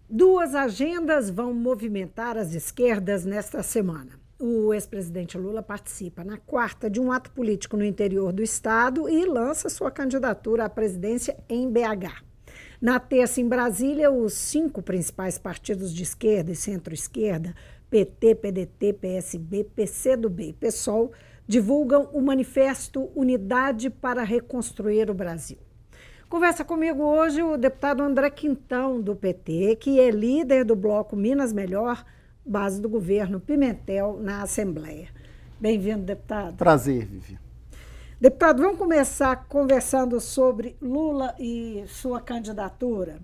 Duas agendas vão movimentar as esquerdas nesta semana. O ex-presidente Lula participa na quarta de um ato político no interior do estado e lança sua candidatura à presidência em BH. Na terça, em Brasília, os 5 principais partidos de esquerda e centro-esquerda, PT, PDT, PSB, PCdoB e PSOL, divulgam o manifesto Unidade para Reconstruir o Brasil. Conversa comigo hoje o deputado André Quintão, do PT, que é líder do bloco Minas Melhor, base do governo Pimentel na Assembleia. Bem-vindo, deputado. Prazer, Vivi. Deputado, vamos começar conversando sobre Lula e sua candidatura.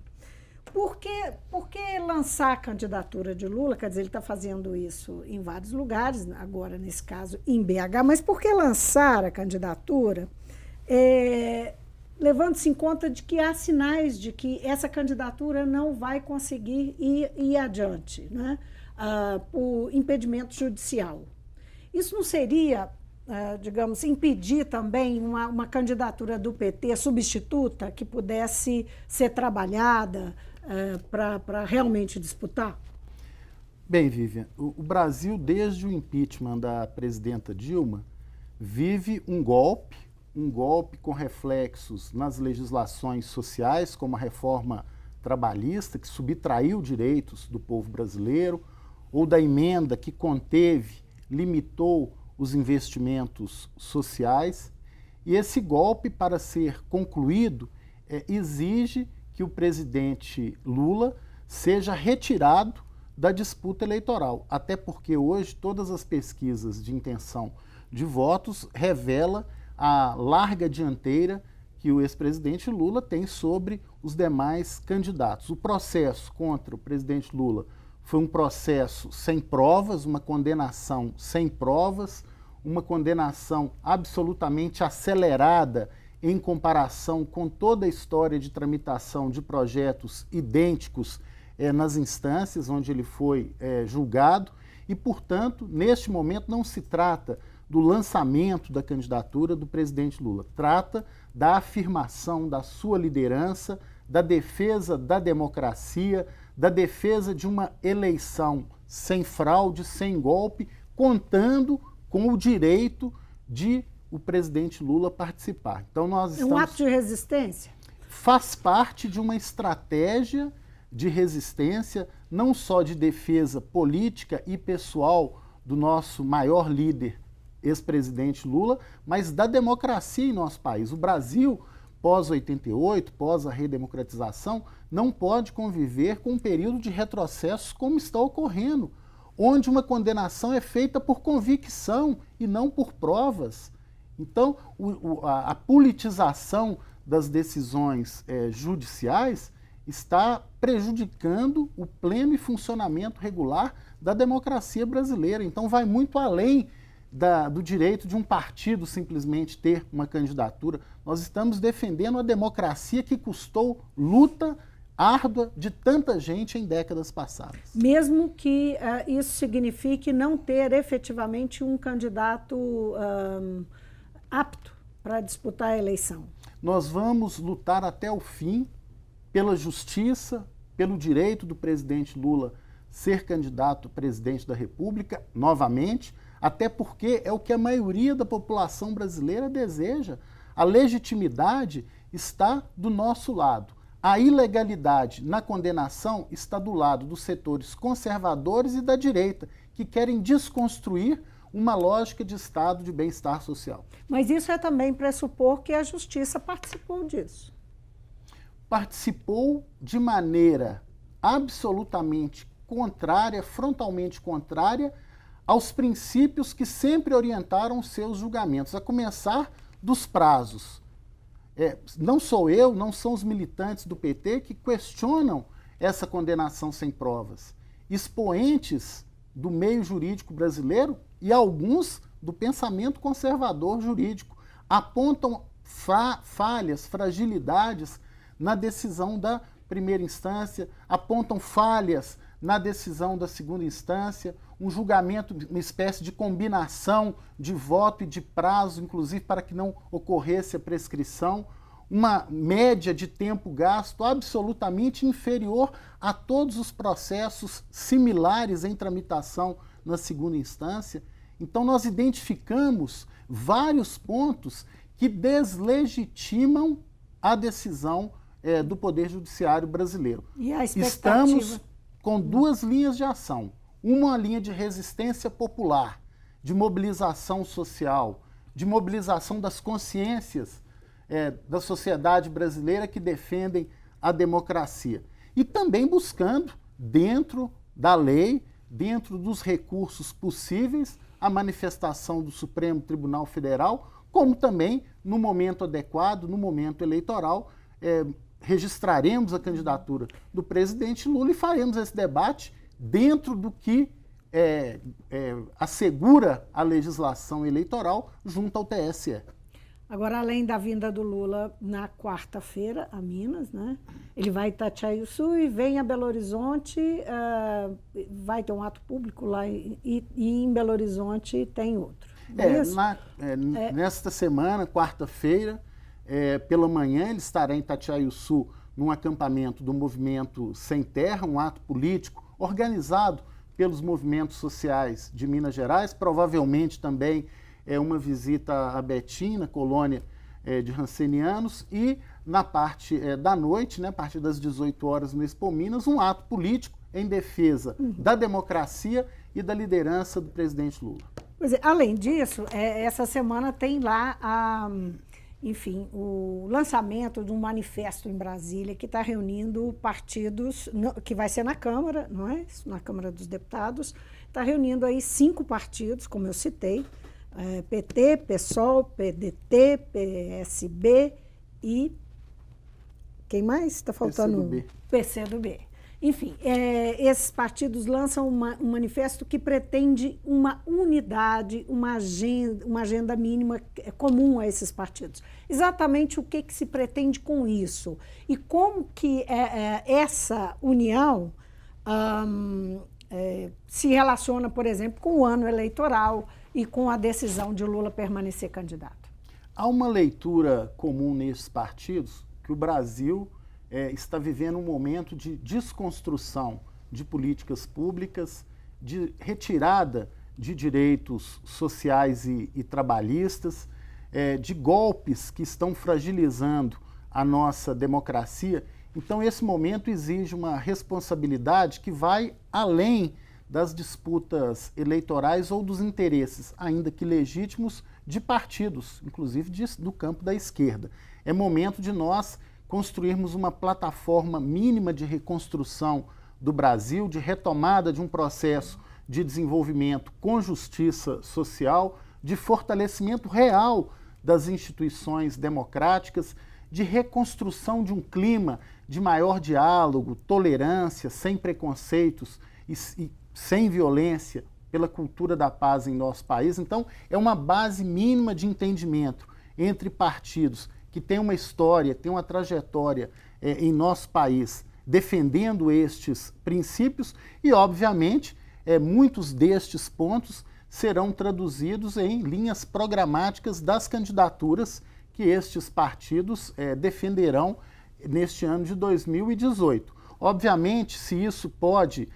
Por que lançar a candidatura de Lula? Quer dizer, ele está fazendo isso em vários lugares, agora nesse caso em BH, mas por que lançar a candidatura levando-se em conta de que há sinais de que essa candidatura não vai conseguir ir adiante, né? Por impedimento judicial. Isso não seria, digamos, impedir também uma candidatura do PT substituta que pudesse ser trabalhada para realmente disputar? Bem, Vivian, o Brasil, desde o impeachment da presidenta Dilma, vive um golpe com reflexos nas legislações sociais, como a reforma trabalhista, que subtraiu direitos do povo brasileiro, ou da emenda que conteve, limitou os investimentos sociais. E esse golpe, para ser concluído, exige que o presidente Lula seja retirado da disputa eleitoral, até porque hoje todas as pesquisas de intenção de votos revelam a larga dianteira que o ex-presidente Lula tem sobre os demais candidatos. O processo contra o presidente Lula foi um processo sem provas, uma condenação sem provas, uma condenação absolutamente acelerada em comparação com toda a história de tramitação de projetos idênticos nas instâncias onde ele foi julgado e, portanto, neste momento não se trata do lançamento da candidatura do presidente Lula. Trata da afirmação da sua liderança, da defesa da democracia, da defesa de uma eleição sem fraude, sem golpe, contando com o direito de o presidente Lula participar. Então nós estamos... É um ato de resistência? Faz parte de uma estratégia de resistência, não só de defesa política e pessoal do nosso maior líder, ex-presidente Lula, mas da democracia em nosso país. O Brasil, pós-88, pós a redemocratização, não pode conviver com um período de retrocessos como está ocorrendo, onde uma condenação é feita por convicção e não por provas. Então, a politização das decisões judiciais está prejudicando o pleno funcionamento regular da democracia brasileira. Então, vai muito além do direito de um partido simplesmente ter uma candidatura. Nós estamos defendendo a democracia que custou luta árdua de tanta gente em décadas passadas. Mesmo que isso signifique não ter efetivamente um candidato apto para disputar a eleição. Nós vamos lutar até o fim pela justiça, pelo direito do presidente Lula ser candidato a presidente da República novamente, até porque é o que a maioria da população brasileira deseja. A legitimidade está do nosso lado. A ilegalidade na condenação está do lado dos setores conservadores e da direita, que querem desconstruir uma lógica de estado de bem-estar social. Mas isso é também pressupor que a justiça participou disso. Participou de maneira absolutamente contrária, frontalmente contrária, aos princípios que sempre orientaram os seus julgamentos, a começar dos prazos. Não sou eu, não são os militantes do PT que questionam essa condenação sem provas. Expoentes do meio jurídico brasileiro e alguns do pensamento conservador jurídico apontam falhas, fragilidades na decisão da primeira instância, apontam falhas na decisão da segunda instância, um julgamento, uma espécie de combinação de voto e de prazo, inclusive para que não ocorresse a prescrição, uma média de tempo gasto absolutamente inferior a todos os processos similares em tramitação na segunda instância. Então, nós identificamos vários pontos que deslegitimam a decisão do Poder Judiciário brasileiro. E a expectativa? Estamos com duas linhas de ação. Uma linha de resistência popular, de mobilização social, de mobilização das consciências da sociedade brasileira que defendem a democracia. E também buscando, dentro da lei, dentro dos recursos possíveis, a manifestação do Supremo Tribunal Federal, como também, no momento adequado, no momento eleitoral, registraremos a candidatura do presidente Lula e faremos esse debate dentro do que assegura a legislação eleitoral junto ao TSE. Agora, além da vinda do Lula na quarta-feira a Minas, né? Ele vai em Itatiaia-Sul e vem a Belo Horizonte, vai ter um ato público lá e em Belo Horizonte tem outro. Nesta semana, quarta-feira, pela manhã, ele estará em Itatiaia-Sul num acampamento do Movimento Sem Terra, um ato político organizado pelos movimentos sociais de Minas Gerais, provavelmente também uma visita a Betim, na colônia de Rancenianos, e na parte da noite, né, a partir das 18 horas no Expo Minas, um ato político em defesa da democracia e da liderança do presidente Lula. Pois é, além disso, essa semana tem lá o lançamento de um manifesto em Brasília que está reunindo partidos, que vai ser na Câmara, não é? Na Câmara dos Deputados, está reunindo aí 5 partidos, como eu citei, PT, PSOL, PDT, PSB e quem mais? Está faltando PCdoB. Enfim, esses partidos lançam um manifesto que pretende uma unidade, uma agenda mínima comum a esses partidos. Exatamente o que se pretende com isso e como que essa união se relaciona, por exemplo, com o ano eleitoral e com a decisão de Lula permanecer candidato. Há uma leitura comum nesses partidos que o Brasil está vivendo um momento de desconstrução de políticas públicas, de retirada de direitos sociais e trabalhistas, de golpes que estão fragilizando a nossa democracia. Então, esse momento exige uma responsabilidade que vai além das disputas eleitorais ou dos interesses, ainda que legítimos, de partidos, inclusive do campo da esquerda. É momento de nós construirmos uma plataforma mínima de reconstrução do Brasil, de retomada de um processo de desenvolvimento com justiça social, de fortalecimento real das instituições democráticas, de reconstrução de um clima de maior diálogo, tolerância, sem preconceitos e sem violência, pela cultura da paz em nosso país. Então, é uma base mínima de entendimento entre partidos que têm uma história, têm uma trajetória em nosso país, defendendo estes princípios e, obviamente, muitos destes pontos serão traduzidos em linhas programáticas das candidaturas que estes partidos defenderão neste ano de 2018. Obviamente, se isso pode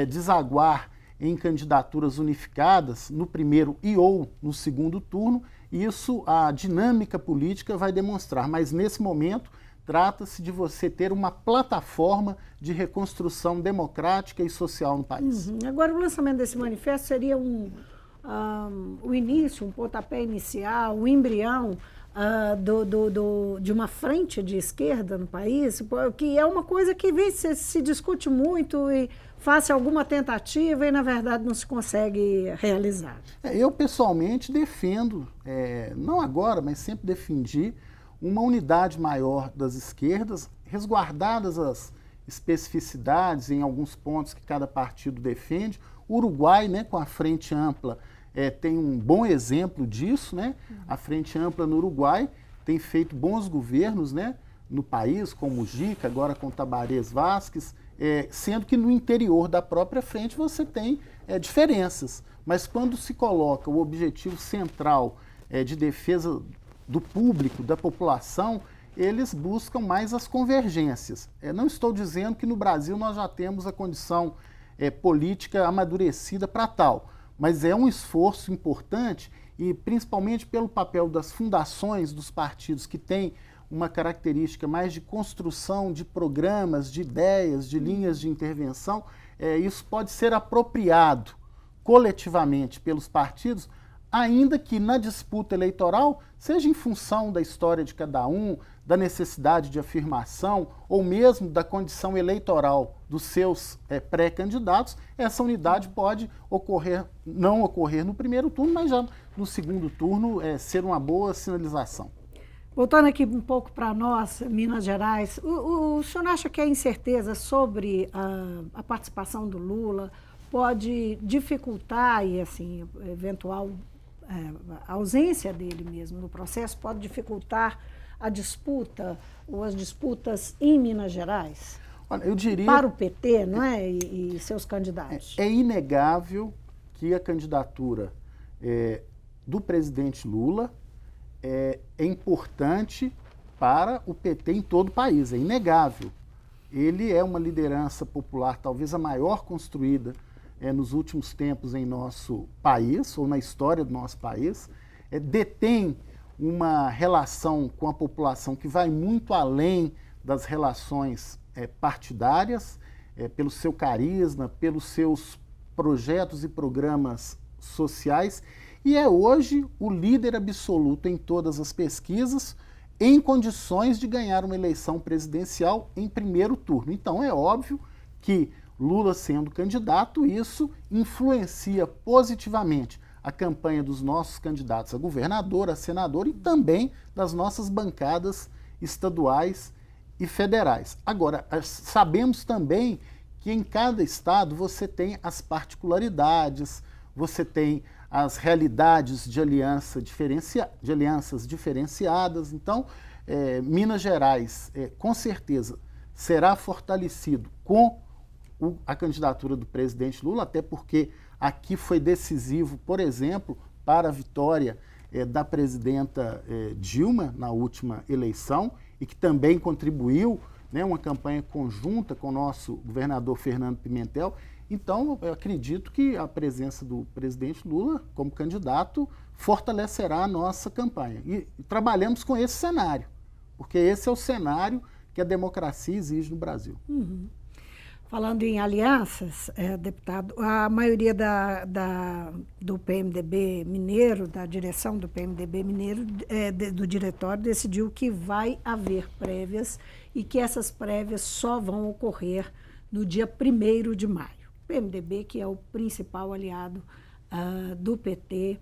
desaguar em candidaturas unificadas no primeiro ou no segundo turno, isso a dinâmica política vai demonstrar, mas nesse momento trata-se de você ter uma plataforma de reconstrução democrática e social no país. Agora, o lançamento desse manifesto seria o início, um pontapé inicial, um embrião de uma frente de esquerda no país, que é uma coisa que se discute muito e faz alguma tentativa e, na verdade, não se consegue realizar. Eu, pessoalmente, defendo, não agora, mas sempre defendi, uma unidade maior das esquerdas, resguardadas as especificidades em alguns pontos que cada partido defende. O Uruguai, né, com a Frente Ampla, tem um bom exemplo disso, né? A Frente Ampla no Uruguai tem feito bons governos, né, no país, com Mujica, agora com Tabarés Vázquez, sendo que no interior da própria frente você tem diferenças. Mas quando se coloca o objetivo central de defesa do público, da população, eles buscam mais as convergências. Não estou dizendo que no Brasil nós já temos a condição política amadurecida para tal, mas é um esforço importante e principalmente pelo papel das fundações dos partidos que têm uma característica mais de construção de programas, de ideias, de linhas de intervenção, isso pode ser apropriado coletivamente pelos partidos, ainda que na disputa eleitoral, seja em função da história de cada um, da necessidade de afirmação ou mesmo da condição eleitoral dos seus pré-candidatos, essa unidade pode não ocorrer no primeiro turno, mas já no segundo turno ser uma boa sinalização. Voltando aqui um pouco para nós, Minas Gerais, o senhor acha que a incerteza sobre a participação do Lula pode dificultar, e assim, eventual a ausência dele mesmo no processo, pode dificultar a disputa ou as disputas em Minas Gerais? Olha, eu diria... Para o PT, não é? E seus candidatos. É inegável que a candidatura do presidente Lula é importante para o PT em todo o país, é inegável. Ele é uma liderança popular, talvez a maior construída nos últimos tempos em nosso país, ou na história do nosso país, detém uma relação com a população que vai muito além das relações partidárias, pelo seu carisma, pelos seus projetos e programas sociais, e é hoje o líder absoluto em todas as pesquisas, em condições de ganhar uma eleição presidencial em primeiro turno. Então é óbvio que Lula sendo candidato, isso influencia positivamente a campanha dos nossos candidatos a governador, a senador e também das nossas bancadas estaduais e federais. Agora, sabemos também que em cada estado você tem as particularidades, você tem as realidades de alianças diferenciadas. Então, Minas Gerais, com certeza, será fortalecido com a candidatura do presidente Lula, até porque aqui foi decisivo, por exemplo, para a vitória da presidenta Dilma na última eleição e que também contribuiu, uma campanha conjunta com o nosso governador Fernando Pimentel. Então, eu acredito que a presença do presidente Lula como candidato fortalecerá a nossa campanha. E trabalhamos com esse cenário, porque esse é o cenário que a democracia exige no Brasil. Uhum. Falando em alianças, deputado, a maioria do PMDB mineiro, da direção do PMDB mineiro, do diretório, decidiu que vai haver prévias e que essas prévias só vão ocorrer no dia 1º de maio. O PMDB, que é o principal aliado do PT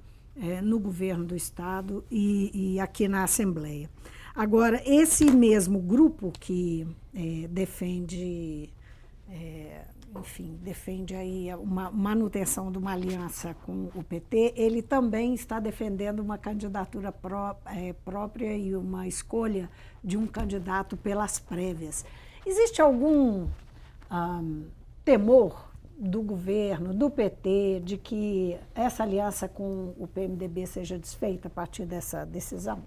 no governo do Estado e aqui na Assembleia. Agora, esse mesmo grupo que defende aí uma manutenção de uma aliança com o PT, ele também está defendendo uma candidatura própria e uma escolha de um candidato pelas prévias. Existe algum temor do governo, do PT, de que essa aliança com o PMDB seja desfeita a partir dessa decisão?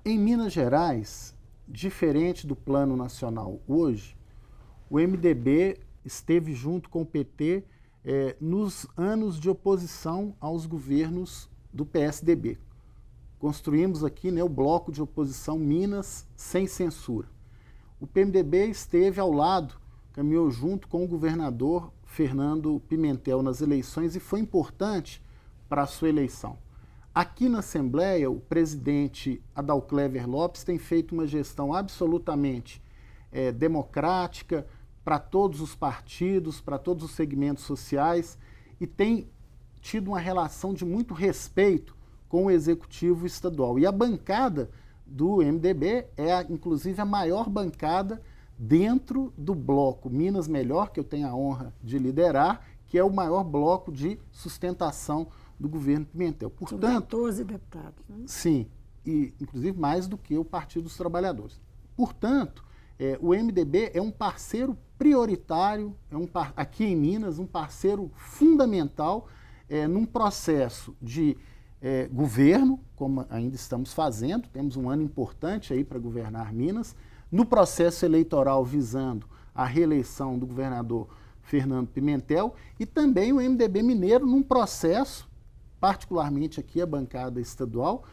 Em Minas Gerais, diferente do plano nacional hoje, o MDB esteve junto com o PT nos anos de oposição aos governos do PSDB. Construímos aqui o bloco de oposição Minas sem censura. O PMDB esteve ao lado, caminhou junto com o governador Fernando Pimentel nas eleições e foi importante para a sua eleição. Aqui na Assembleia, o presidente Adalclever Lopes tem feito uma gestão absolutamente democrática, para todos os partidos, para todos os segmentos sociais e tem tido uma relação de muito respeito com o Executivo Estadual. E a bancada do MDB inclusive, a maior bancada dentro do bloco Minas Melhor, que eu tenho a honra de liderar, que é o maior bloco de sustentação do governo Pimentel. Portanto, são 14 deputados. Né? Sim, e inclusive mais do que o Partido dos Trabalhadores. Portanto, o MDB é um parceiro prioritário, aqui em Minas, um parceiro fundamental num processo de governo, como ainda estamos fazendo, temos um ano importante aí para governar Minas, no processo eleitoral visando a reeleição do governador Fernando Pimentel e também o MDB mineiro num processo, particularmente aqui a bancada estadual,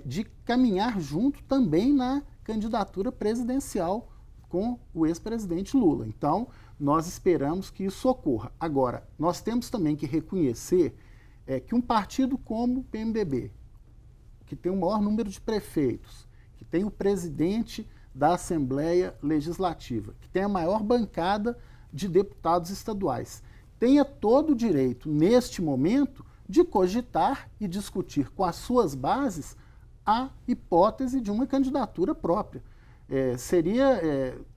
de caminhar junto também na candidatura presidencial com o ex-presidente Lula. Então, nós esperamos que isso ocorra. Agora, nós temos também que reconhecer que um partido como o PMDB, que tem o maior número de prefeitos, que tem o presidente da Assembleia Legislativa, que tem a maior bancada de deputados estaduais, tenha todo o direito, neste momento, de cogitar e discutir com as suas bases a hipótese de uma candidatura própria.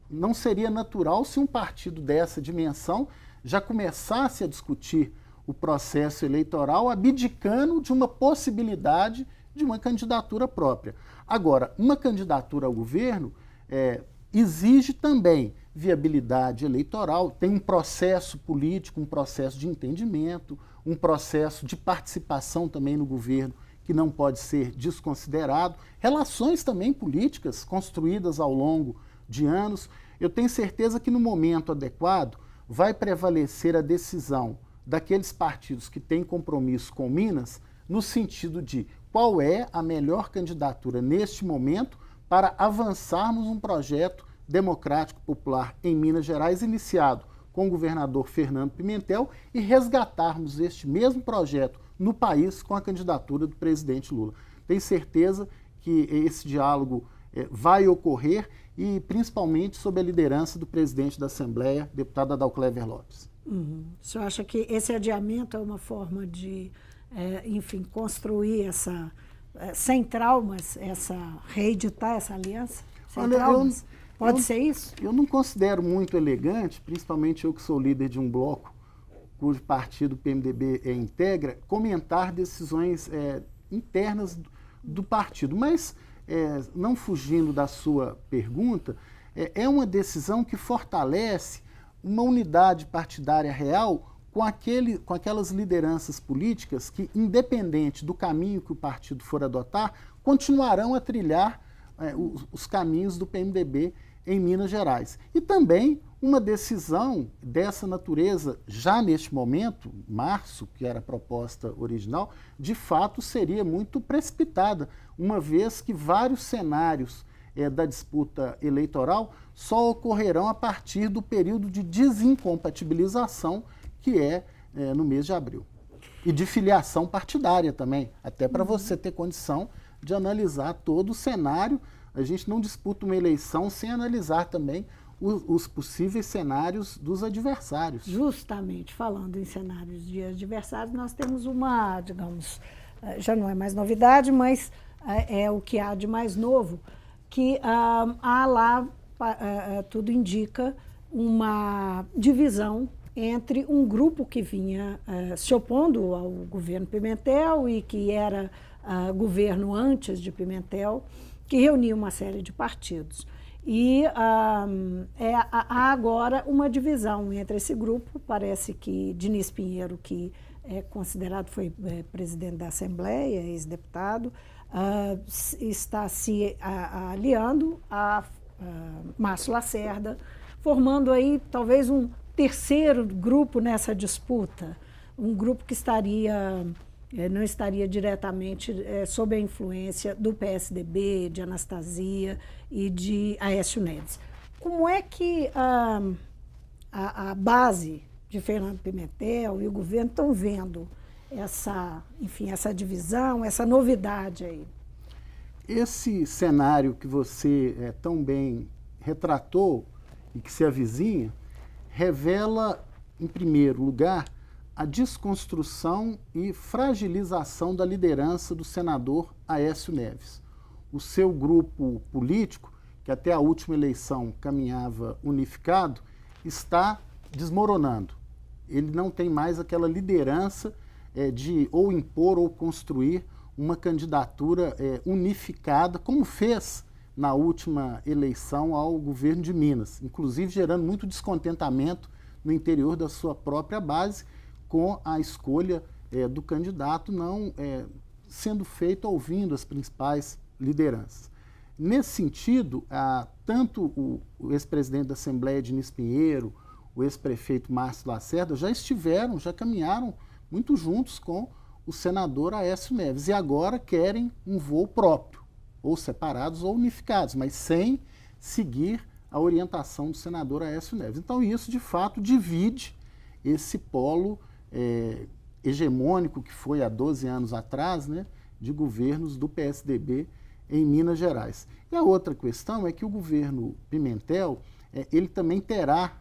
Não seria natural se um partido dessa dimensão já começasse a discutir o processo eleitoral abdicando de uma possibilidade de uma candidatura própria. Agora, uma candidatura ao governo exige também viabilidade eleitoral, tem um processo político, um processo de entendimento, um processo de participação também no governo que não pode ser desconsiderado, relações também políticas construídas ao longo de anos. Eu tenho certeza que no momento adequado vai prevalecer a decisão daqueles partidos que têm compromisso com Minas, no sentido de qual é a melhor candidatura neste momento para avançarmos um projeto democrático popular em Minas Gerais, iniciado com o governador Fernando Pimentel, e resgatarmos este mesmo projeto no país com a candidatura do presidente Lula. Tenho certeza que esse diálogo vai ocorrer e principalmente sob a liderança do presidente da Assembleia, deputado Adalclever Lopes. O senhor acha que esse adiamento é uma forma de, construir essa, sem traumas, reeditar essa aliança? Sem traumas? Pode ser isso? Eu não considero muito elegante, principalmente eu que sou líder de um bloco cujo partido PMDB integra, comentar decisões internas do partido. Mas, não fugindo da sua pergunta, é uma decisão que fortalece uma unidade partidária real com aquelas lideranças políticas que, independente do caminho que o partido for adotar, continuarão a trilhar os caminhos do PMDB em Minas Gerais. E também uma decisão dessa natureza, já neste momento, março, que era a proposta original, de fato seria muito precipitada, uma vez que vários cenários da disputa eleitoral só ocorrerão a partir do período de desincompatibilização, que é no mês de abril. E de filiação partidária também, até para você ter condição de analisar todo o cenário. A gente não disputa uma eleição sem analisar também os possíveis cenários dos adversários. Justamente, falando em cenários de adversários, nós temos uma, digamos, já não é mais novidade, mas é o que há de mais novo, que há lá, tudo indica, uma divisão entre um grupo que vinha se opondo ao governo Pimentel e que era governo antes de Pimentel, que reunia uma série de partidos. E há agora uma divisão entre esse grupo. Parece que Diniz Pinheiro, que é considerado, foi presidente da Assembleia, ex-deputado, está se aliando a Márcio Lacerda, formando aí talvez um terceiro grupo nessa disputa, um grupo que não estaria diretamente sob a influência do PSDB, de Anastasia e de Aécio Neves. Como é que a base de Fernando Pimentel e o governo estão vendo essa divisão, essa novidade aí? Esse cenário que você tão bem retratou e que se avizinha, revela, em primeiro lugar, a desconstrução e fragilização da liderança do senador Aécio Neves. O seu grupo político, que até a última eleição caminhava unificado, está desmoronando. Ele não tem mais aquela liderança de ou impor ou construir uma candidatura unificada, como fez na última eleição ao governo de Minas, inclusive gerando muito descontentamento no interior da sua própria base, com a escolha do candidato não sendo feito ouvindo as principais lideranças. Nesse sentido, tanto o ex-presidente da Assembleia, Diniz Pinheiro, o ex-prefeito Márcio Lacerda já caminharam muito juntos com o senador Aécio Neves e agora querem um voo próprio, ou separados ou unificados, mas sem seguir a orientação do senador Aécio Neves. Então isso, de fato, divide esse polo hegemônico que foi há 12 anos atrás, né, de governos do PSDB em Minas Gerais. E a outra questão é que o governo Pimentel, ele também terá,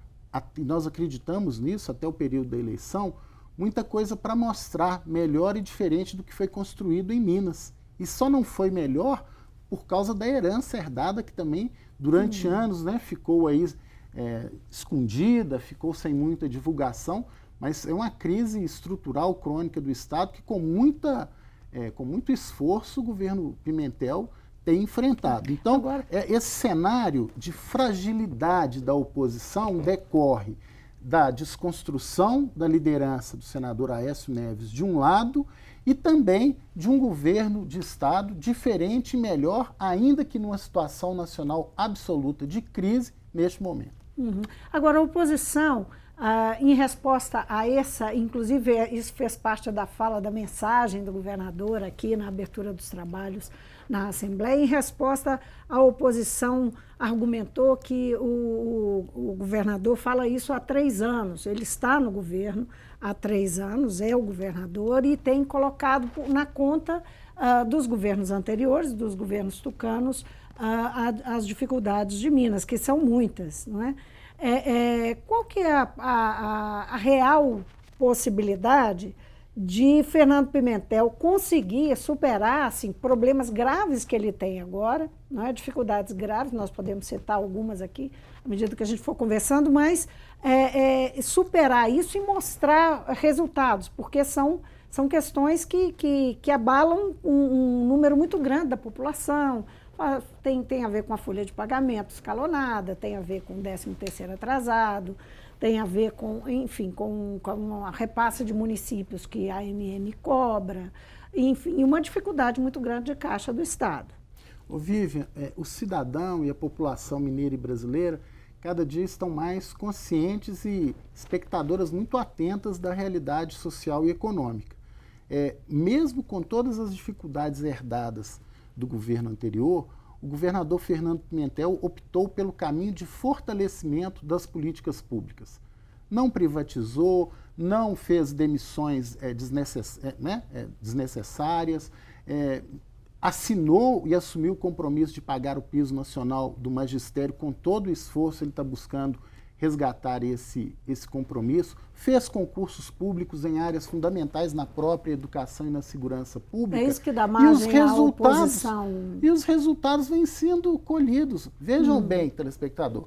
e nós acreditamos nisso até o período da eleição, muita coisa para mostrar melhor e diferente do que foi construído em Minas. E só não foi melhor por causa da herança herdada que também durante anos, né, ficou aí escondida, ficou sem muita divulgação, mas é uma crise estrutural crônica do Estado que com muito esforço o governo Pimentel tem enfrentado. Então, agora, esse cenário de fragilidade da oposição decorre da desconstrução da liderança do senador Aécio Neves, de um lado, e também de um governo de Estado diferente e melhor, ainda que numa situação nacional absoluta de crise neste momento. Agora, a oposição, em resposta a essa, inclusive isso fez parte da fala, da mensagem do governador aqui na abertura dos trabalhos na Assembleia, em resposta à oposição argumentou que o governador fala isso há 3 anos, ele está no governo há 3 anos, é o governador e tem colocado na conta dos governos anteriores, dos governos tucanos, as dificuldades de Minas, que são muitas, não é? Qual que é a real possibilidade de Fernando Pimentel conseguir superar assim, problemas graves que ele tem agora, não é? Dificuldades graves, nós podemos citar algumas aqui, à medida que a gente for conversando, mas superar isso e mostrar resultados, porque são questões que abalam um número muito grande da população. Tem a ver com a folha de pagamento escalonada, tem a ver com o 13º atrasado, tem a ver com, enfim, com a repasse de municípios que a AMM cobra, enfim, e uma dificuldade muito grande de caixa do Estado. Vivian, o cidadão e a população mineira e brasileira cada dia estão mais conscientes e espectadoras muito atentas da realidade social e econômica. Mesmo com todas as dificuldades herdadas do governo anterior, o governador Fernando Pimentel optou pelo caminho de fortalecimento das políticas públicas. Não privatizou, não fez demissões desnecessárias, assinou e assumiu o compromisso de pagar o piso nacional do magistério com todo o esforço, ele está buscando resgatar esse compromisso, fez concursos públicos em áreas fundamentais na própria educação e na segurança pública. É isso que dá margem à oposição. E os resultados vêm sendo colhidos. Vejam bem, telespectador,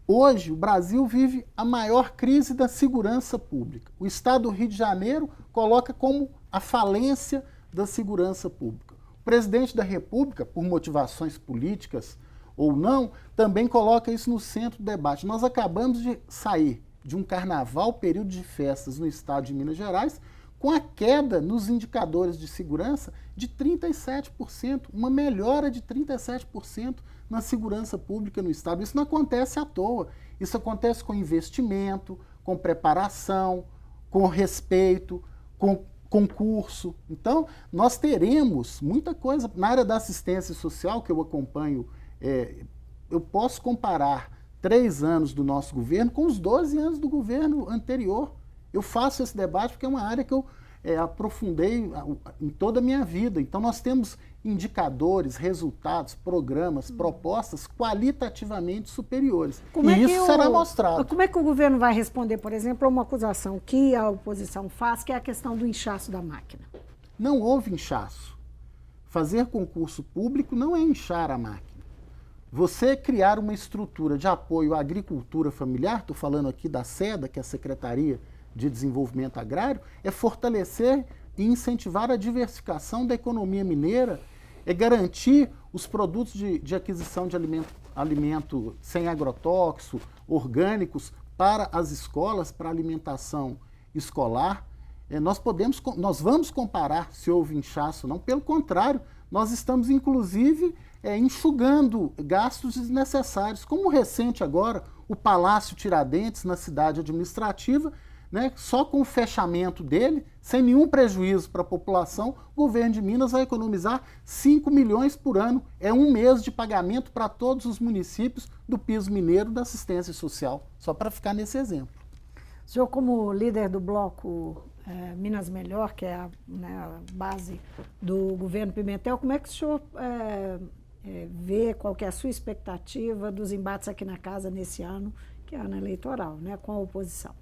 hoje o Brasil vive a maior crise da segurança pública. O Estado do Rio de Janeiro coloca como a falência da segurança pública. O presidente da República, por motivações políticas ou não, também coloca isso no centro do debate. Nós acabamos de sair de um carnaval, período de festas no estado de Minas Gerais, com a queda nos indicadores de segurança de 37%, uma melhora de 37% na segurança pública no estado. Isso não acontece à toa, isso acontece com investimento, com preparação, com respeito, com concurso. Então, nós teremos muita coisa na área da assistência social, que eu acompanho. Eu posso comparar 3 anos do nosso governo com os 12 anos do governo anterior. Eu faço esse debate porque é uma área que eu aprofundei em toda a minha vida. Então, nós temos indicadores, resultados, programas, propostas qualitativamente superiores. E isso será mostrado. Como é que o governo vai responder, por exemplo, a uma acusação que a oposição faz, que é a questão do inchaço da máquina? Não houve inchaço. Fazer concurso público não é inchar a máquina. Você criar uma estrutura de apoio à agricultura familiar, estou falando aqui da SEDA, que é a Secretaria de Desenvolvimento Agrário, é fortalecer e incentivar a diversificação da economia mineira, é garantir os produtos de aquisição de alimento sem agrotóxico, orgânicos, para as escolas, para a alimentação escolar, nós vamos comparar se houve inchaço ou não. Pelo contrário, nós estamos, inclusive, enxugando gastos desnecessários, como o recente agora, o Palácio Tiradentes, na cidade administrativa, né, só com o fechamento dele, sem nenhum prejuízo para a população, o governo de Minas vai economizar 5 milhões por ano. É um mês de pagamento para todos os municípios do piso mineiro da assistência social, só para ficar nesse exemplo. O senhor, como líder do bloco Minas Melhor, que é a base do governo Pimentel, como é que o senhor vê, qual que é a sua expectativa dos embates aqui na casa nesse ano, que é ano eleitoral, né, com a oposição?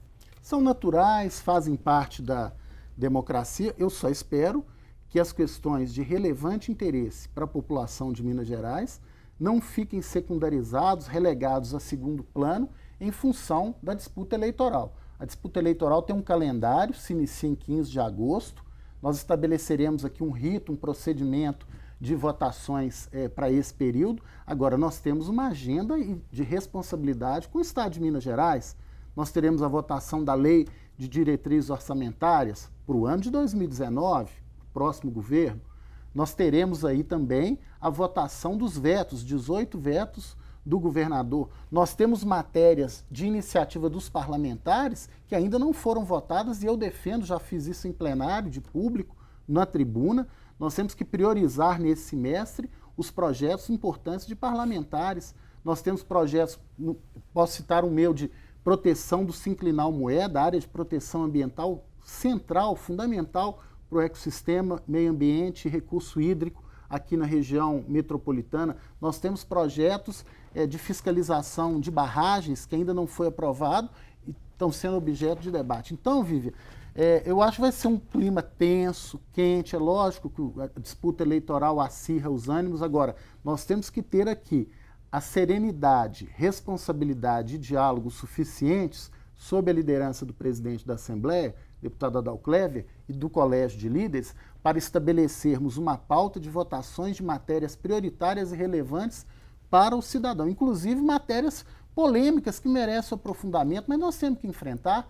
São naturais, fazem parte da democracia. Eu só espero que as questões de relevante interesse para a população de Minas Gerais não fiquem secundarizados, relegados a segundo plano em função da disputa eleitoral. A disputa eleitoral tem um calendário, se inicia em 15 de agosto. Nós estabeleceremos aqui um rito, um procedimento de votações para esse período. Agora, nós temos uma agenda de responsabilidade com o Estado de Minas Gerais. Nós teremos a votação da Lei de Diretrizes Orçamentárias para o ano de 2019, próximo governo. Nós teremos aí também a votação dos vetos, 18 vetos do governador. Nós temos matérias de iniciativa dos parlamentares que ainda não foram votadas e eu defendo, já fiz isso em plenário, de público, na tribuna. Nós temos que priorizar nesse semestre os projetos importantes de parlamentares. Nós temos projetos, posso citar o meu, de proteção do sinclinal moeda, área de proteção ambiental central, fundamental para o ecossistema, meio ambiente e recurso hídrico aqui na região metropolitana. Nós temos projetos de fiscalização de barragens que ainda não foi aprovado e estão sendo objeto de debate. Então, Vivian, eu acho que vai ser um clima tenso, quente. É lógico que a disputa eleitoral acirra os ânimos. Agora, nós temos que ter aqui a serenidade, responsabilidade e diálogo suficientes sob a liderança do presidente da Assembleia, deputado Adal Clever, e do Colégio de Líderes, para estabelecermos uma pauta de votações de matérias prioritárias e relevantes para o cidadão, inclusive matérias polêmicas que merecem aprofundamento, mas nós temos que enfrentar.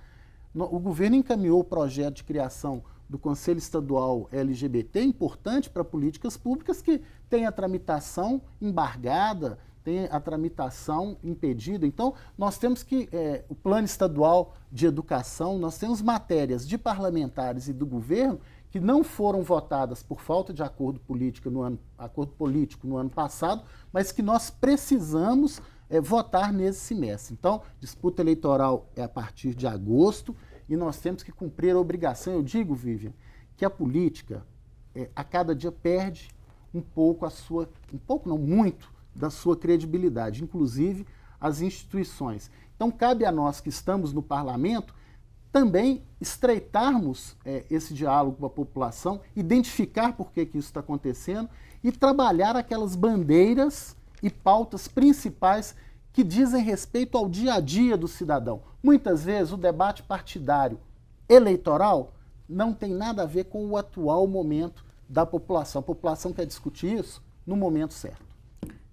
O governo encaminhou o projeto de criação do Conselho Estadual LGBT, importante para políticas públicas, que tem a tramitação embargada, tem a tramitação impedida. Então, nós temos que, o Plano Estadual de Educação, nós temos matérias de parlamentares e do governo que não foram votadas por falta de acordo político no ano passado, mas que nós precisamos votar nesse semestre. Então, disputa eleitoral é a partir de agosto e nós temos que cumprir a obrigação. Eu digo, Vivian, que a política, a cada dia perde muito, da sua credibilidade, inclusive as instituições. Então, cabe a nós que estamos no parlamento também estreitarmos esse diálogo com a população, identificar por que isso está acontecendo e trabalhar aquelas bandeiras e pautas principais que dizem respeito ao dia a dia do cidadão. Muitas vezes o debate partidário eleitoral não tem nada a ver com o atual momento da população. A população quer discutir isso no momento certo.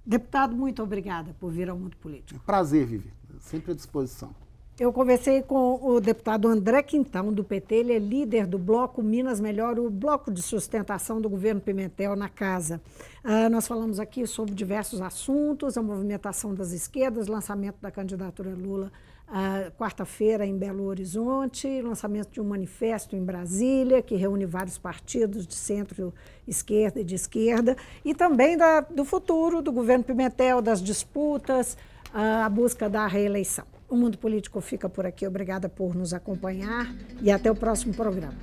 Deputado, muito obrigada por vir ao Mundo Político. Prazer, Vivi. Sempre à disposição. Eu conversei com o deputado André Quintão, do PT. Ele é líder do Bloco Minas Melhor, o bloco de sustentação do governo Pimentel na casa. Nós falamos aqui sobre diversos assuntos, a movimentação das esquerdas, lançamento da candidatura Lula quarta-feira em Belo Horizonte, lançamento de um manifesto em Brasília, que reúne vários partidos de centro-esquerda e de esquerda, e também do futuro do governo Pimentel, das disputas, a busca da reeleição. O Mundo Político fica por aqui. Obrigada por nos acompanhar e até o próximo programa.